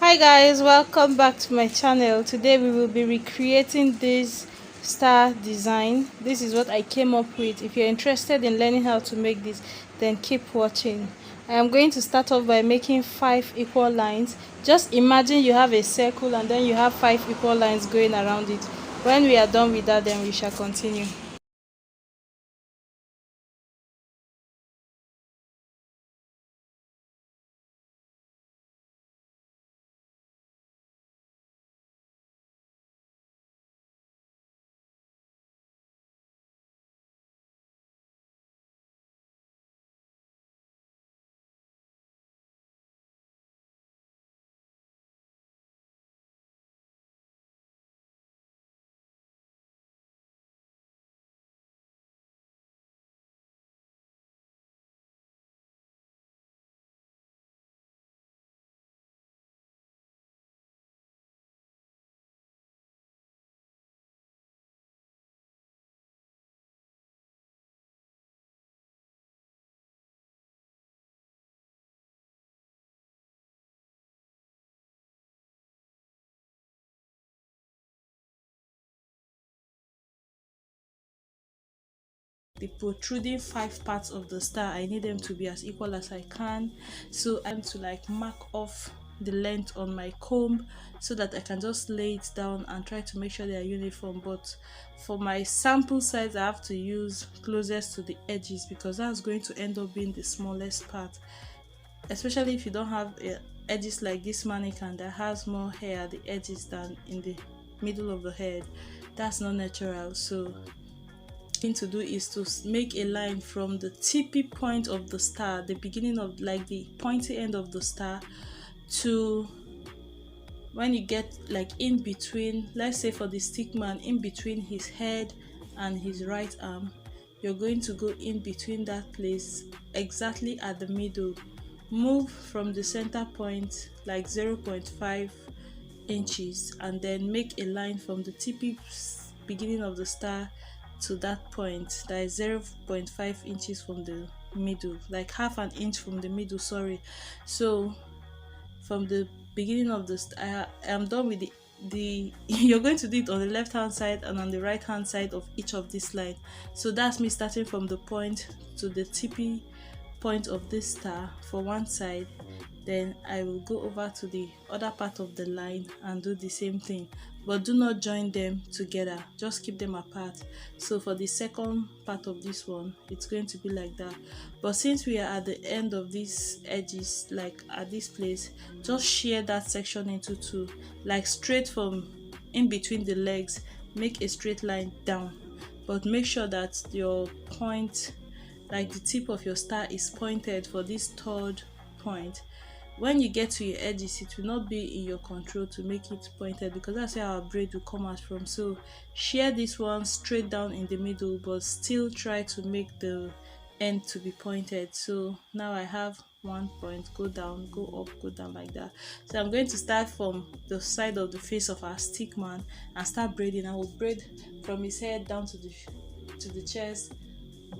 Hi guys, welcome back to my channel. Today we will be recreating this star design. This is what I came up with. If you're interested in learning how to make this, then keep watching. I am going to start off by making 5 equal lines. Just imagine you have a circle and then you have 5 equal lines going around it. When we are done with that, then we shall continue. The protruding 5 parts of the star, I need them to be as equal as I can, so I'm to like mark off the length on my comb so that I can just lay it down and try to make sure they are uniform. But for my sample size, I have to use closest to the edges because that's going to end up being the smallest part, especially if you don't have edges like this mannequin that has more hair at the edges than in the middle of the head. That's not natural. So thing to do is to make a line from the tippy point of the star, the beginning of like the pointy end of the star, to when you get like in between, let's say for the stick man, in between his head and his right arm, you're going to go in between that place exactly at the middle, move from the center point like 0.5 inches, and then make a line from the tippy beginning of the star to that point that is 0.5 inches from the middle, like half an inch from the middle, sorry. So from the beginning of this, I am done with the you're going to do it on the left hand side and on the right hand side of each of these lines. So that's me starting from the point to the tippy point of this star for one side, then I will go over to the other part of the line and do the same thing, but do not join them together, just keep them apart. So for the second part of this one, it's going to be like that. But since we are at the end of these edges, like at this place, just shear that section into two, like straight from in between the legs, make a straight line down, but make sure that your point, like the tip of your star, is pointed for this third point. When you get to your edges, it will not be in your control to make it pointed because that's where our braid will come out from. So shear this one straight down in the middle, but still try to make the end to be pointed. So now I have one point, go down, go up, go down, like that. So I'm going to start from the side of the face of our stick man and start braiding. I will braid from his head down to the chest,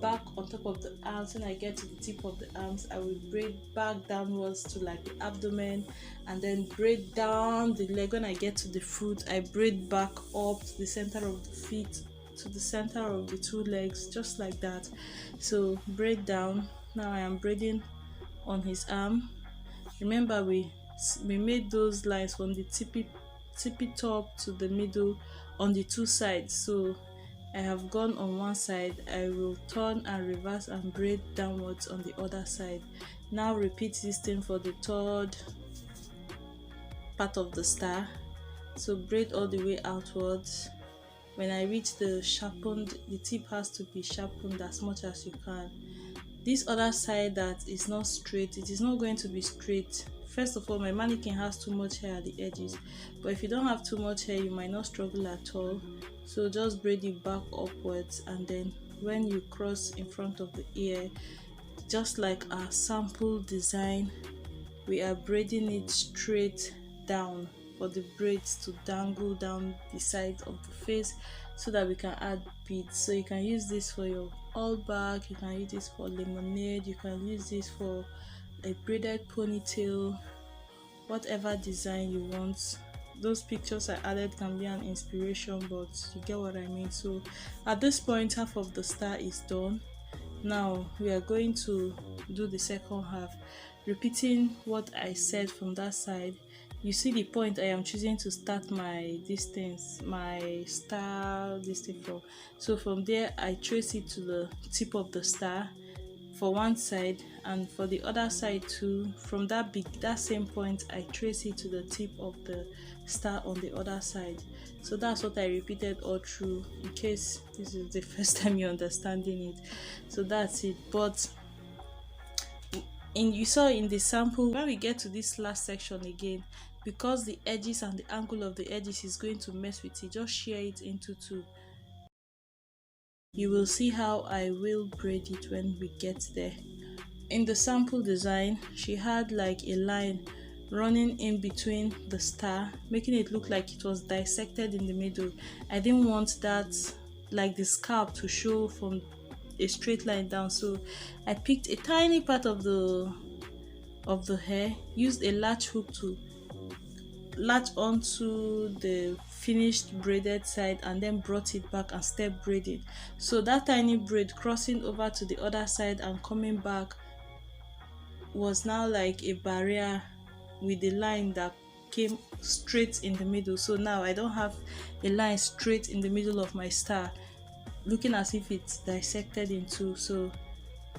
back on top of the arms. When I get to the tip of the arms, I will braid back downwards to like the abdomen, and then braid down the leg. When I get to the foot, I braid back up to the center of the feet, to the center of the two legs, just like that. So braid down. Now I am braiding on his arm. Remember, we made those lines from the tippy top to the middle on the two sides. So I have gone on one side, I will turn and reverse and braid downwards on the other side. Now repeat this thing for the third part of the star. So braid all the way outwards. When I reach the sharpened, the tip has to be sharpened as much as you can. This other side that is not straight, it is not going to be straight. First of all, my mannequin has too much hair at the edges, but if you don't have too much hair, you might not struggle at all. So just braid it back upwards, and then when you cross in front of the ear, just like our sample design, we are braiding it straight down for the braids to dangle down the side of the face so that we can add beads. So you can use this for your all back, you can use this for lemonade, you can use this for a braided ponytail, whatever design you want. Those pictures I added can be an inspiration, but you get what I mean. So at this point, half of the star is done. Now we are going to do the second half, repeating what I said from that side. You see the point I am choosing to start my distance, my star distance from. So from there I trace it to the tip of the star for one side, and for the other side too, from that same point I trace it to the tip of the star on the other side. So that's what I repeated all through, in case this is the first time you're understanding it. So that's it. But you saw in the sample, when we get to this last section again, because the edges and the angle of the edges is going to mess with it, just shear it into two. You will see how I will braid it when we get there. In the sample design, she had like a line running in between the star, making it look like it was dissected in the middle. I didn't want that, like the scalp to show from a straight line down, so I picked a tiny part of the hair, used a latch hook to latch onto the finished braided side, and then brought it back and step braided. So that tiny braid crossing over to the other side and coming back was now like a barrier with the line that came straight in the middle. So now I don't have a line straight in the middle of my star looking as if it's dissected in two. So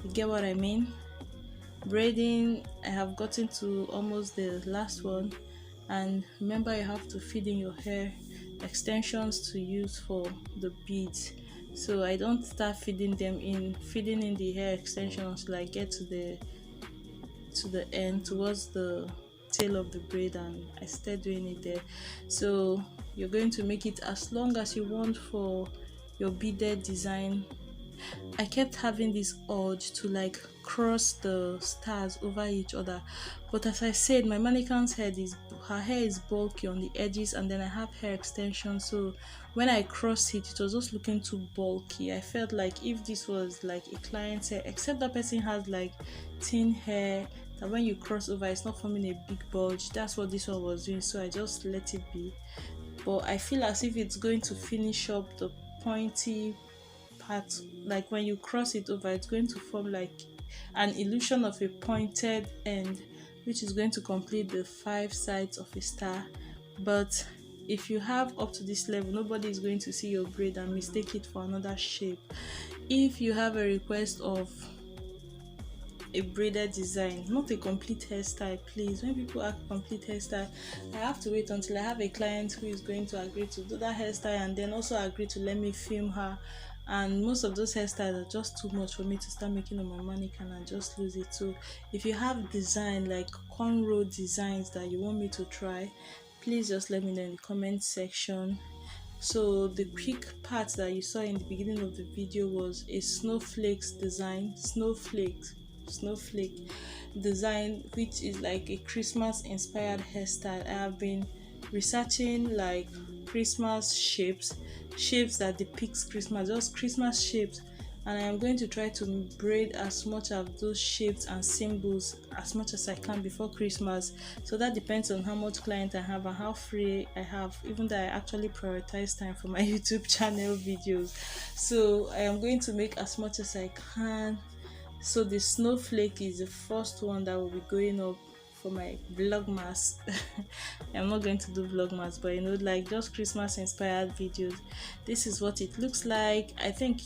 you get what I mean. Braiding, I have gotten to almost the last one, and remember you have to feed in your hair extensions to use for the beads. So I don't start feeding in the hair extensions till I get to the end, towards the tail of the braid, and I start doing it there. So you're going to make it as long as you want for your beaded design. I kept having this urge to like cross the stars over each other, but as I said, my mannequin's hair is bulky on the edges, and then I have hair extensions, so when I crossed it, it was just looking too bulky. I felt like if this was like a client's hair, except that person has like thin hair, that when you cross over it's not forming a big bulge. That's what this one was doing, so I just let it be. But I feel as if it's going to finish up the pointy part, like when you cross it over, it's going to form like an illusion of a pointed end, which is going to complete the 5 sides of a star. But if you have up to this level, nobody is going to see your braid and mistake it for another shape. If you have a request of a braided design, not a complete hairstyle, please. When people ask complete hairstyle, I have to wait until I have a client who is going to agree to do that hairstyle and then also agree to let me film her. And most of those hairstyles are just too much for me to start making on my mannequin and just lose it. So if you have design like cornrow designs that you want me to try, please just let me know in the comment section. So the quick part that you saw in the beginning of the video was a snowflake design, which is like a Christmas inspired hairstyle. I have been researching like Christmas shapes that depicts Christmas, just Christmas shapes, and I am going to try to braid as much of those shapes and symbols as much as I can before Christmas. So that depends on how much client I have and how free I have, even though I actually prioritize time for my YouTube channel videos. So I am going to make as much as I can. So the snowflake is the first one that will be going up for my vlogmas. I'm not going to do vlogmas, but like just Christmas inspired videos. This is what it looks like. I think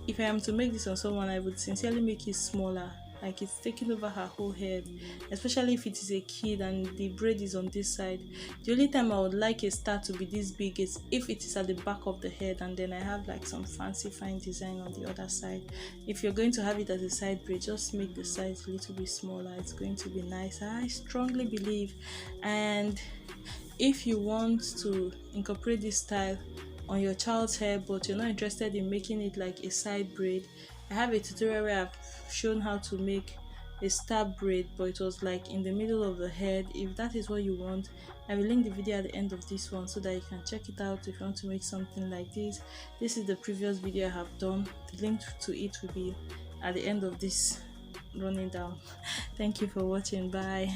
if I am to make this on someone, I would sincerely make it smaller, like it's taking over her whole head, especially if it is a kid and the braid is on this side. The only time I would like a star to be this big is if it is at the back of the head and then I have like some fancy fine design on the other side. If you're going to have it as a side braid, just make the sides a little bit smaller. It's going to be nice, I strongly believe. And if you want to incorporate this style on your child's hair but you're not interested in making it like a side braid, I have a tutorial where I've shown how to make a star braid, but it was like in the middle of the head. If that is what you want, I will link the video at the end of this one so that you can check it out if you want to make something like this. This is the previous video I have done. The link to it will be at the end of this running down. Thank you for watching. Bye.